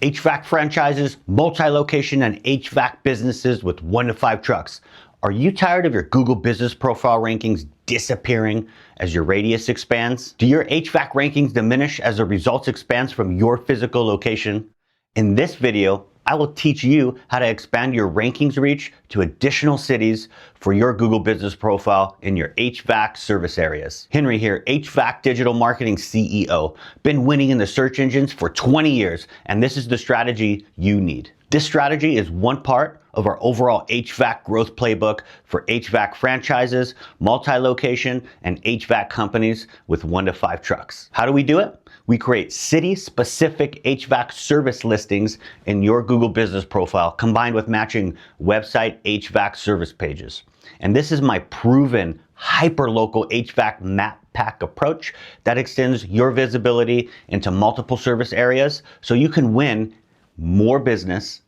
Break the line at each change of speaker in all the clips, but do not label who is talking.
HVAC franchises, multi-location, and HVAC businesses with 1 to 5 trucks. Are you tired of your Google Business Profile rankings disappearing as your radius expands? Do your HVAC rankings diminish as the results expands from your physical location? In this video, I will teach you how to expand your rankings reach to additional cities for your Google Business Profile in your HVAC service areas. Henry here, HVAC Digital Marketing CEO. Been winning in the search engines for 20 years, and this is the strategy you need. This strategy is one part of our overall HVAC growth playbook for HVAC franchises, multi-location, and HVAC companies with 1 to 5 trucks. How do we do it? We create city-specific HVAC service listings in your Google Business Profile, combined with matching website HVAC service pages. And this is my proven hyper-local HVAC map pack approach that extends your visibility into multiple service areas so you can win more business,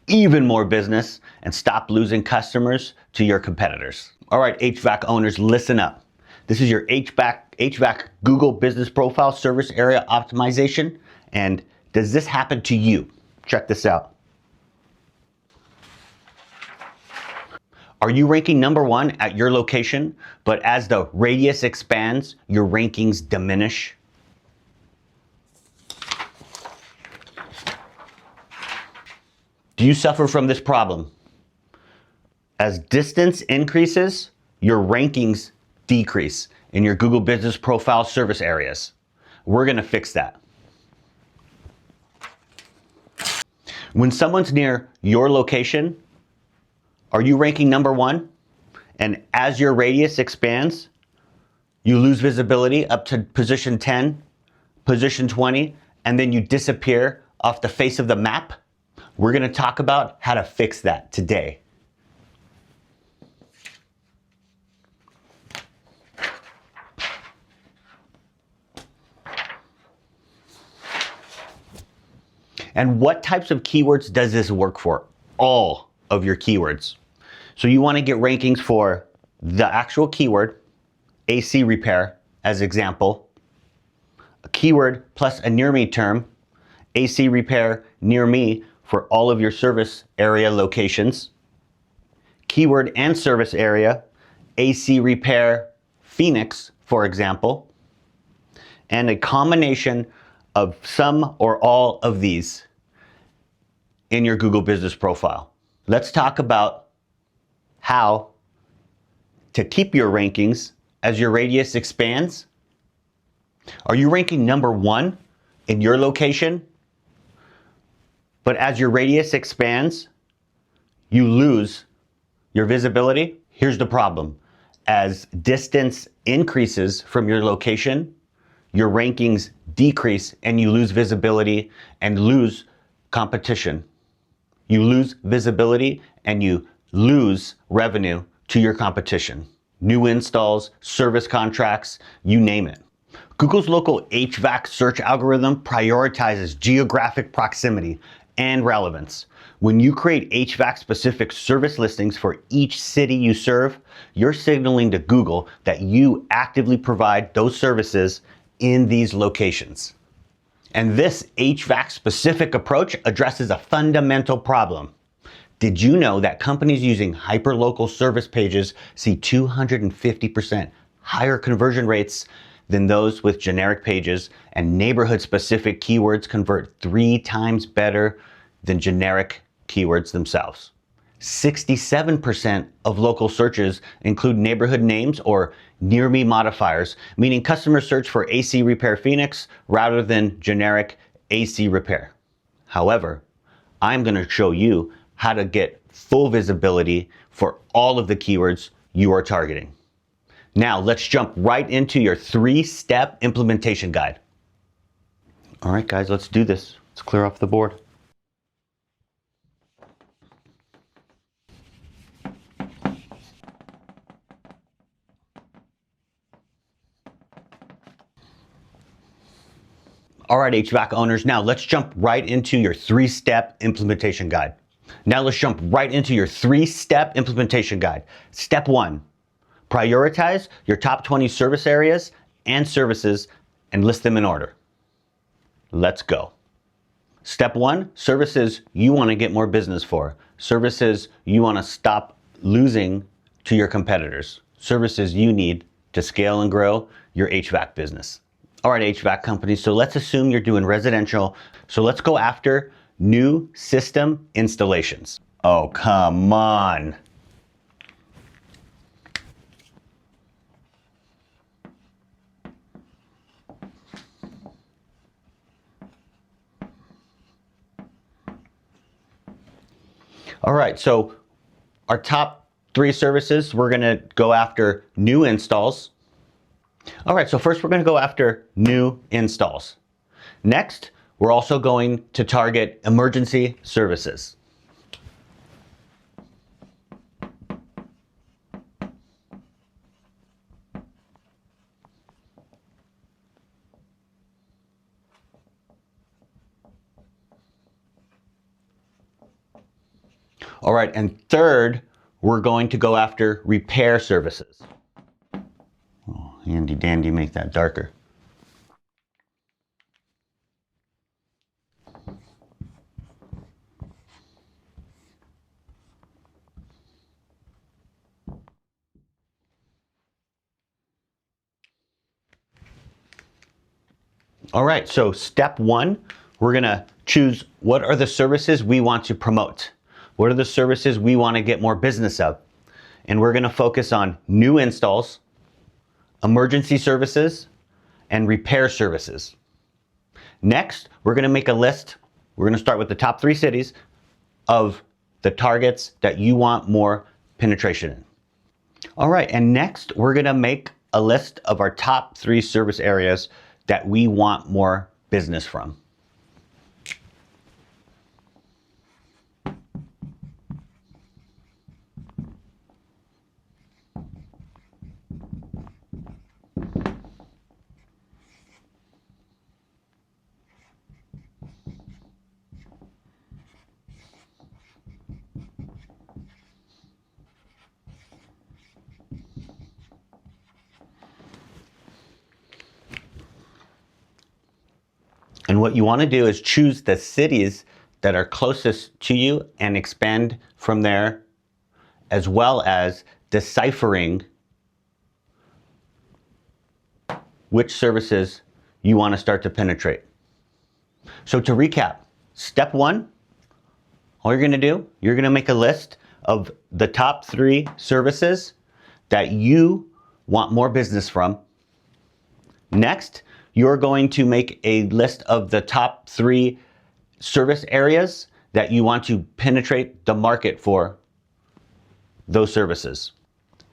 even more business, and stop losing customers to your competitors. All right, HVAC owners, listen up. This is your HVAC Google Business Profile service area optimization. And does this happen to you? Check this out. Are you ranking number 1 at your location, but as the radius expands, your rankings diminish? Do you suffer from this problem? As distance increases, your rankings decrease in your Google Business Profile service areas. We're gonna fix that. When someone's near your location, are you ranking number 1? And as your radius expands, you lose visibility up to position 10, position 20, and then you disappear off the face of the map? We're gonna talk about how to fix that today. And what types of keywords does this work for? All of your keywords. So you want to get rankings for the actual keyword, AC repair as example, a keyword plus a near me term, AC repair near me for all of your service area locations, keyword and service area, AC repair Phoenix, for example, and a combination of some or all of these in your Google Business Profile. Let's talk about how to keep your rankings as your radius expands. Are you ranking number 1 in your location, but as your radius expands, you lose your visibility? Here's the problem. As distance increases from your location, your rankings decrease and you lose visibility and lose competition. You lose visibility and you lose revenue to your competition. New installs, service contracts, you name it. Google's local HVAC search algorithm prioritizes geographic proximity and relevance. When you create HVAC specific service listings for each city you serve, you're signaling to Google that you actively provide those services in these locations. And this HVAC specific approach addresses a fundamental problem. Did you know that companies using hyperlocal service pages see 250% higher conversion rates than those with generic pages, and neighborhood specific keywords convert 3 times better than generic keywords themselves? 67% of local searches include neighborhood names or near me modifiers, meaning customers search for AC repair Phoenix rather than generic AC repair. However, I'm going to show you how to get full visibility for all of the keywords you are targeting. Now let's jump right into your 3-step implementation guide. All right, guys, let's do this. Let's clear off the board. All right, HVAC owners, now let's jump right into your 3-step implementation guide. Step 1, prioritize your top 20 service areas and services and list them in order. Let's go. Step one, services you want to get more business for. Services you want to stop losing to your competitors. Services you need to scale and grow your HVAC business. All right, HVAC companies, so let's assume you're doing residential. So let's go after new system installations. Oh, come on. All right, so our top 3 services, we're gonna go after new installs. All right, so first we're gonna go after new installs. Next, we're also going to target emergency services. All right, and third, we're going to go after repair services. Oh, handy dandy, make that darker. All right, so step one, we're gonna choose what are the services we want to promote. What are the services we want to get more business of? And we're gonna focus on new installs, emergency services, and repair services. Next, we're gonna make a list. We're gonna start with the top 3 cities of the targets that you want more penetration in. All right, and next we're gonna make a list of our top 3 service areas that we want more business from. And what you want to do is choose the cities that are closest to you and expand from there, as well as deciphering which services you want to start to penetrate. So to recap, step one, all you're going to do, you're going to make a list of the top 3 services that you want more business from. Next, you're going to make a list of the top 3 service areas that you want to penetrate the market for those services.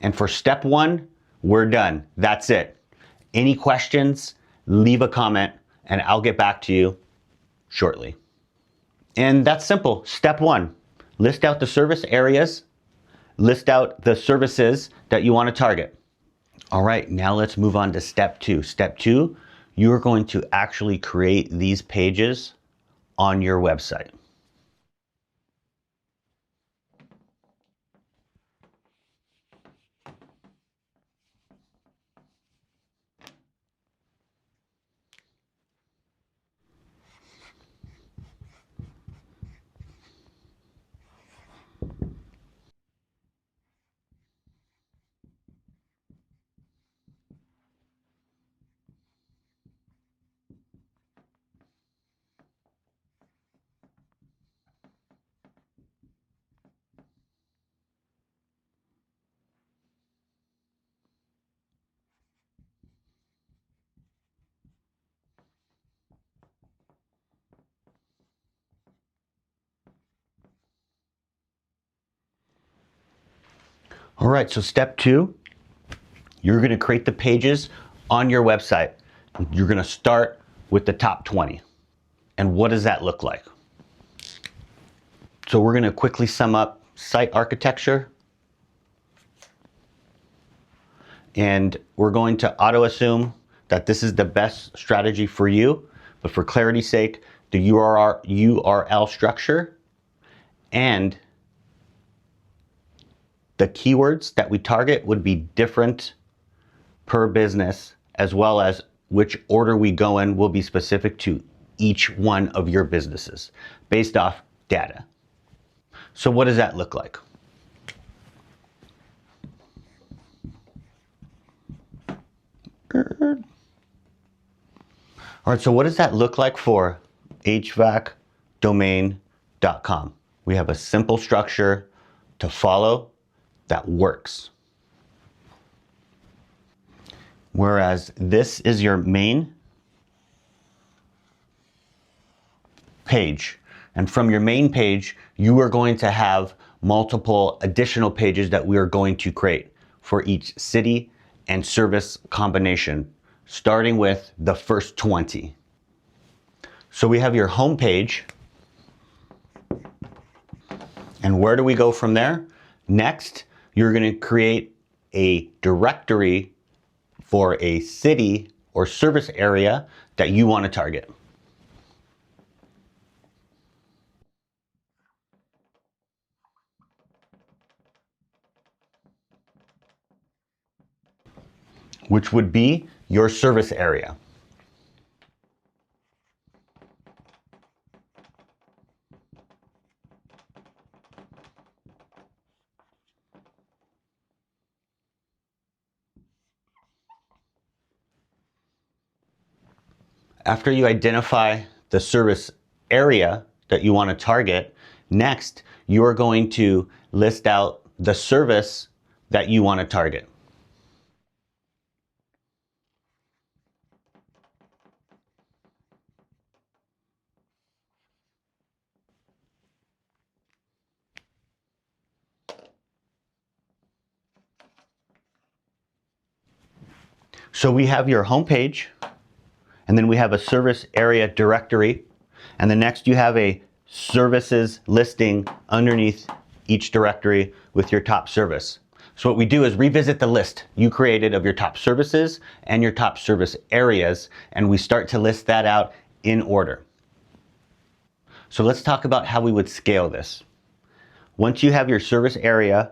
And for step 1, we're done. That's it. Any questions, leave a comment and I'll get back to you shortly. And that's simple. Step 1, list out the service areas, list out the services that you want to target. All right, now let's move on to step 2. Step 2, you're going to actually create these pages on your website. All right, so step 2, you're going to create the pages on your website. You're going to start with the top 20. And what does that look like? So we're going to quickly sum up site architecture. And we're going to auto assume that this is the best strategy for you. But for clarity's sake, the URL structure and the keywords that we target would be different per business, as well as which order we go in will be specific to each one of your businesses based off data. So what does that look like? All right, so what does that look like for HVACdomain.com? We have a simple structure to follow that works. Whereas this is your main page. And from your main page, you are going to have multiple additional pages that we are going to create for each city and service combination, starting with the first 20. So we have your home page. And where do we go from there? Next, you're going to create a directory for a city or service area that you want to target. Which would be your service area. After you identify the service area that you want to target, next you are going to list out the service that you want to target. So we have your home page, and then we have a service area directory, and then next you have a services listing underneath each directory with your top service. So what we do is revisit the list you created of your top services and your top service areas, and we start to list that out in order. So let's talk about how we would scale this. Once you have your service area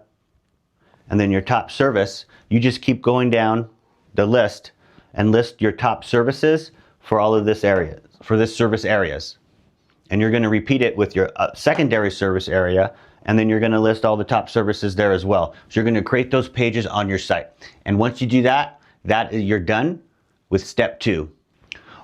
and then your top service, you just keep going down the list and list your top services for all of this area, for this service areas. And you're going to repeat it with your secondary service area, and then you're going to list all the top services there as well. So you're going to create those pages on your site. And once you do that, you're done with step 2.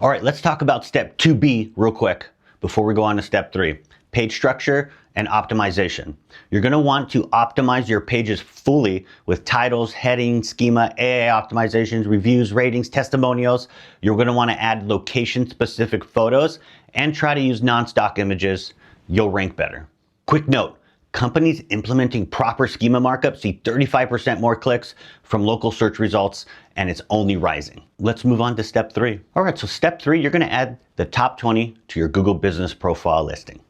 All right, let's talk about step 2B real quick before we go on to step 3. Page structure and optimization. You're going to want to optimize your pages fully with titles, headings, schema, AA optimizations, reviews, ratings, testimonials. You're going to want to add location-specific photos and try to use non-stock images. You'll rank better. Quick note, companies implementing proper schema markup see 35% more clicks from local search results, and it's only rising. Let's move on to step 3. All right, so step 3, you're going to add the top 20 to your Google Business Profile listing.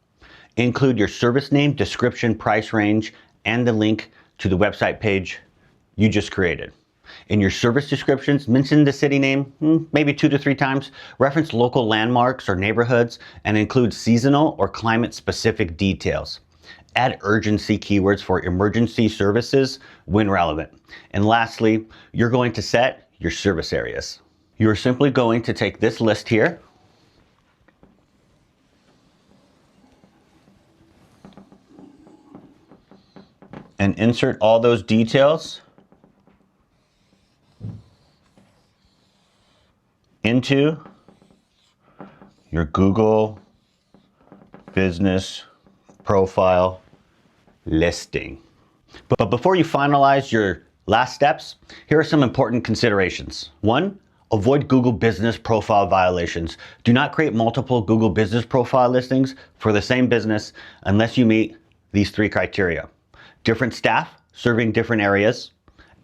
Include your service name, description, price range, and the link to the website page you just created. In your service descriptions, mention the city name maybe 2 to 3 times, reference local landmarks or neighborhoods, and include seasonal or climate-specific details. Add urgency keywords for emergency services when relevant. And lastly, you're going to set your service areas. You're simply going to take this list here, and insert all those details into your Google Business Profile listing. But before you finalize your last steps, here are some important considerations. 1, avoid Google Business Profile violations. Do not create multiple Google Business Profile listings for the same business unless you meet these 3 criteria. Different staff serving different areas,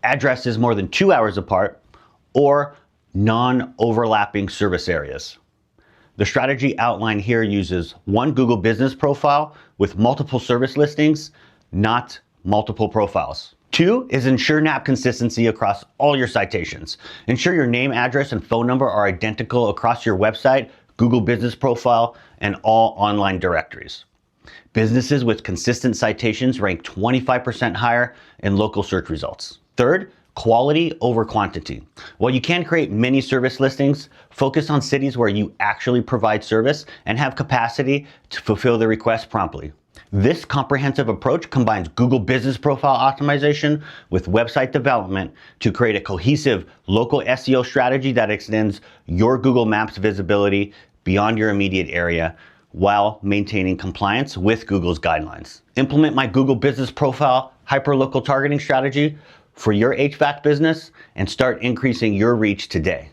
addresses more than 2 hours apart, or non-overlapping service areas. The strategy outlined here uses one Google Business Profile with multiple service listings, not multiple profiles. 2 is ensure NAP consistency across all your citations. Ensure your name, address, and phone number are identical across your website, Google Business Profile, and all online directories. Businesses with consistent citations rank 25% higher in local search results. 3rd, Quality over quantity. While you can create many service listings, focus on cities where you actually provide service and have capacity to fulfill the request promptly. This comprehensive approach combines Google Business Profile optimization with website development to create a cohesive local SEO strategy that extends your Google Maps visibility beyond your immediate area while maintaining compliance with Google's guidelines. Implement my Google Business Profile hyperlocal targeting strategy for your HVAC business and start increasing your reach today.